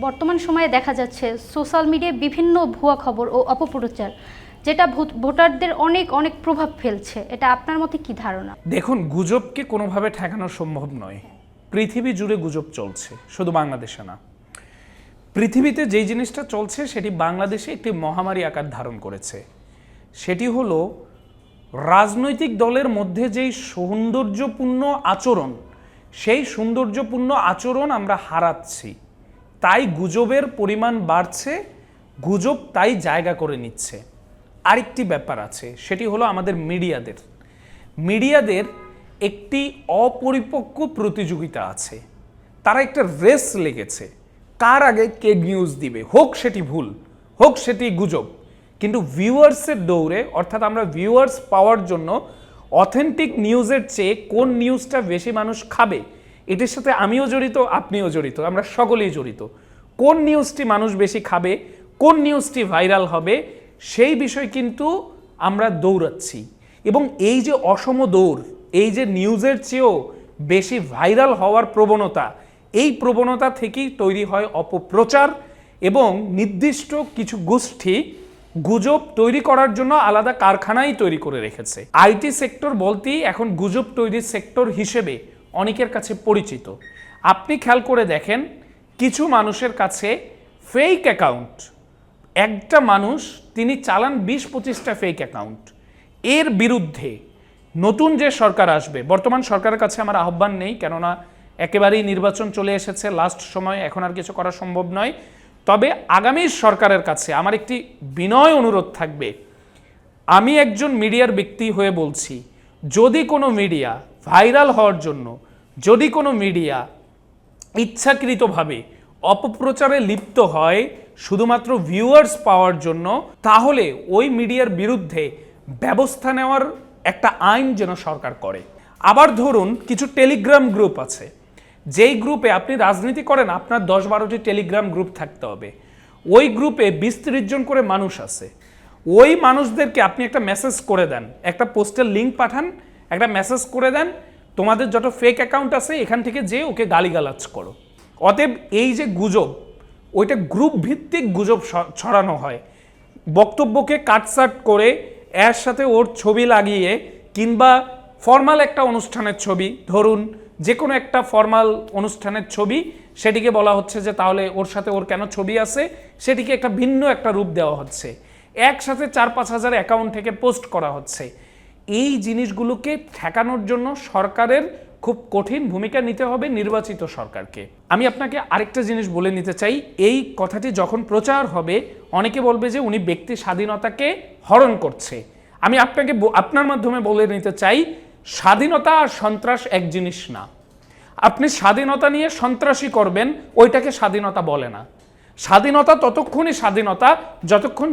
বর্তমান সময়ে দেখা যাচ্ছে সোশ্যাল মিডিয়ায় বিভিন্ন ভুয়া খবর ও অপপ্রচার যেটা ভোটারদের অনেক অনেক প্রভাব ফেলছে, এটা আপনার মতে কি ধারণা? দেখুন, গুজবকে কোনোভাবে ঠেকানো সম্ভব নয়। পৃথিবী জুড়ে গুজব চলছে, শুধু বাংলাদেশে না। পৃথিবীতে যেই জিনিসটা চলছে সেটি বাংলাদেশে একটি মহামারী আকার ধারণ করেছে। সেটি হলো রাজনৈতিক দলের মধ্যে যেই সৌন্দর্যপূর্ণ আচরণ, সেই সৌন্দর্যপূর্ণ আচরণ আমরা হারাচ্ছি। তাই গুজবের পরিমাণ বাড়ছে, গুজব তাই জায়গা করে নিচ্ছে। আরেকটি ব্যাপার আছে, সেটি হলো আমাদের মিডিয়াদের একটি অপরিপক্ক প্রতিযোগিতা আছে। তারা একটা রেস লেগেছে, কার আগে কে নিউজ দিবে, হোক সেটি ভুল, হোক সেটি গুজব। কিন্তু ভিউয়ার্সের দৌড়ে, অর্থাৎ আমরা ভিউয়ার্স পাওয়ার জন্য অথেন্টিক নিউজের চেয়ে কোন নিউজটা বেশি মানুষ খাবে, এটির সাথে আমিও জড়িত, আপনিও জড়িত, আমরা সকলেই জড়িত। কোন নিউজটি মানুষ বেশি খাবে, কোন নিউজটি ভাইরাল হবে, সেই বিষয় কিন্তু আমরা দৌড়াচ্ছি। এবং এই যে অসম দৌড়, এই যে নিউজের চেয়েও বেশি ভাইরাল হওয়ার প্রবণতা, এই প্রবণতা থেকেই তৈরি হয় অপপ্রচার এবং নির্দিষ্ট কিছু গোষ্ঠী গুজব তৈরি করার জন্য আলাদা কারখানাই তৈরি করে রেখেছে। আইটি সেক্টর বলতেই এখন গুজব তৈরির সেক্টর হিসেবে অনেকের কাছে পরিচিত। আপনি খেয়াল করে দেখেন, কিছু মানুষের কাছে ফেক অ্যাকাউন্ট, একটা মানুষ তিনি চালান 20-25টা ফেক অ্যাকাউন্ট। এর বিরুদ্ধে নতুন যে সরকার আসবে, বর্তমান সরকারের কাছে আমার আহ্বান নেই, কেননা একেবারেই নির্বাচন চলে এসেছে, লাস্ট সময়, এখন আর কিছু করা সম্ভব নয়। তবে আগামী সরকারের কাছে আমার একটি বিনয় অনুরোধ থাকবে। আমি একজন মিডিয়ার ব্যক্তি হয়ে বলছি, যদি কোনো মিডিয়া ভাইরাল হওয়ার জন্য, যদি কোনো মিডিয়া ইচ্ছাকৃতভাবে অপপ্রচারে লিপ্ত হয় শুধুমাত্র ভিউয়ার্স পাওয়ার জন্য, তাহলে ওই মিডিয়ার বিরুদ্ধে ব্যবস্থা নেওয়ার একটা আইন যেন সরকার করে। আবার ধরুন, কিছু টেলিগ্রাম গ্রুপ আছে, যেই গ্রুপে আপনি রাজনীতি করেন, আপনার 10-12টি টেলিগ্রাম গ্রুপ থাকতে হবে। ওই গ্রুপে 20-30 জন করে মানুষ আছে। ওই মানুষদেরকে আপনি একটা মেসেজ করে দেন, একটা পোস্টের লিঙ্ক পাঠান, একটা মেসেজ করে দেন, তোমাদের যত ফেক অ্যাকাউন্ট আছে এখান থেকে যে ওকে গালিগালাজ করো। অতএব এই যে গুজব, ওইটা গ্রুপ ভিত্তিক গুজব ছড়ানো হয়। বক্তব্যকে কাটসাট করে এর সাথে ওর ছবি লাগিয়ে, কিংবা ফর্মাল একটা অনুষ্ঠানের ছবি, ধরুন যে কোনো একটা ফর্মাল অনুষ্ঠানের ছবি, সেটিকে বলা হচ্ছে যে তাহলে ওর সাথে ওর কেন ছবি আছে, সেটিকে একটা ভিন্ন একটা রূপ দেওয়া হচ্ছে। একসাথে 4-5 হাজার অ্যাকাউন্ট থেকে পোস্ট করা হচ্ছে। এই জিনিসগুলোকে ঠেকানোর জন্য সরকারের খুব কঠিন ভূমিকা নিতে হবে, নির্বাচিত সরকারকে। আমি আপনাকে আরেকটা জিনিস বলে নিতে চাই, এই কথাটি যখন প্রচার হবে অনেকে বলবে যে উনি ব্যক্তি স্বাধীনতাকে হরণ করছে। আমি আপনাকে আপনার মাধ্যমে বলে নিতে চাই, স্বাধীনতা আর সন্ত্রাস এক জিনিস না। আপনি স্বাধীনতা নিয়ে সন্ত্রাসী করবেন, ওইটাকে স্বাধীনতা বলে না। স্বাধীনতা ততক্ষণই স্বাধীনতা যতক্ষণ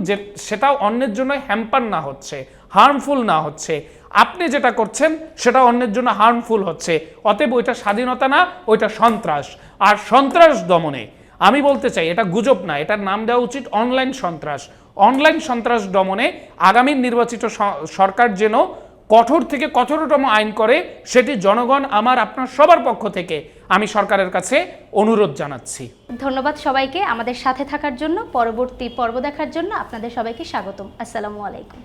সেটা অন্যের জন্য হ্যাম্পার না হচ্ছে, হার্মফুল না হচ্ছে। আপনি যেটা করছেন সেটা অন্যের জন্য হার্মফুল হচ্ছে, অতএব ওইটা স্বাধীনতা না, ওইটা সন্ত্রাস। আর সন্ত্রাস দমনে আমি বলতে চাই, এটা গুজব না, এটার নাম দেওয়া উচিত অনলাইন সন্ত্রাস। অনলাইন সন্ত্রাস দমনে আগামী নির্বাচিত সরকার যেন কঠোর থেকে কঠোরতম আইন করে, সেটি জনগণ, আমার আপনার সবার পক্ষ থেকে আমি সরকারের কাছে অনুরোধ জানাচ্ছি। ধন্যবাদ সবাইকে আমাদের সাথে থাকার জন্য। পরবর্তী পর্ব দেখার জন্য আপনাদের সবাইকে স্বাগতম। আসসালামু আলাইকুম।